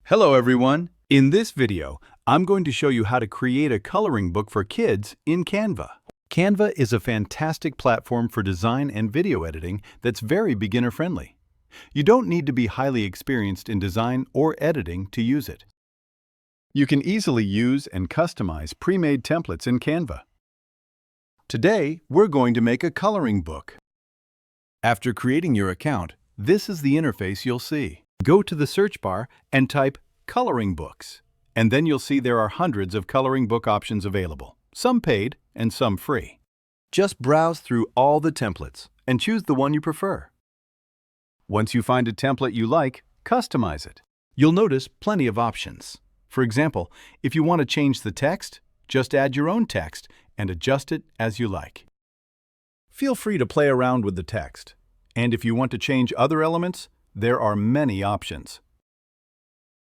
Hello everyone! In this video, I'm going to show you how to create a coloring book for kids in Canva. Canva is a fantastic platform for design and video editing that's very beginner-friendly. You don't need to be highly experienced in design or editing to use it. You can easily use and customize pre-made templates in Canva. Today, we're going to make a coloring book. After creating your account, this is the interface you'll see. Go to the search bar and type coloring books, and then you'll see there are hundreds of coloring book options available, some paid and some free. Just browse through all the templates and choose the one you prefer. Once you find a template you like, customize it. You'll notice plenty of options. For example, if you want to change the text, just add your own text and adjust it as you like. Feel free to play around with the text, and if you want to change other elements, there are many options.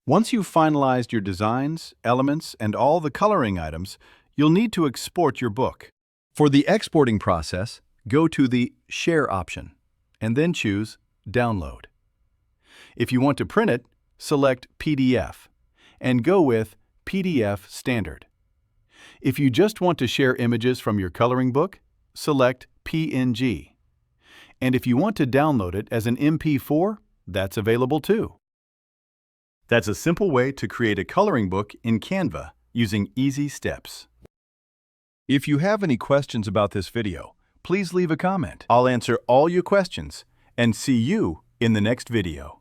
Once you've finalized your designs, elements, and all the coloring items, you'll need to export your book. For the exporting process, go to the Share option, and then choose Download. If you want to print it, select PDF, and go with PDF Standard. If you just want to share images from your coloring book, select PNG. And if you want to download it as an MP4, that's available too. That's a simple way to create a coloring book in Canva using easy steps. If you have any questions about this video, please leave a comment. I'll answer all your questions and see you in the next video.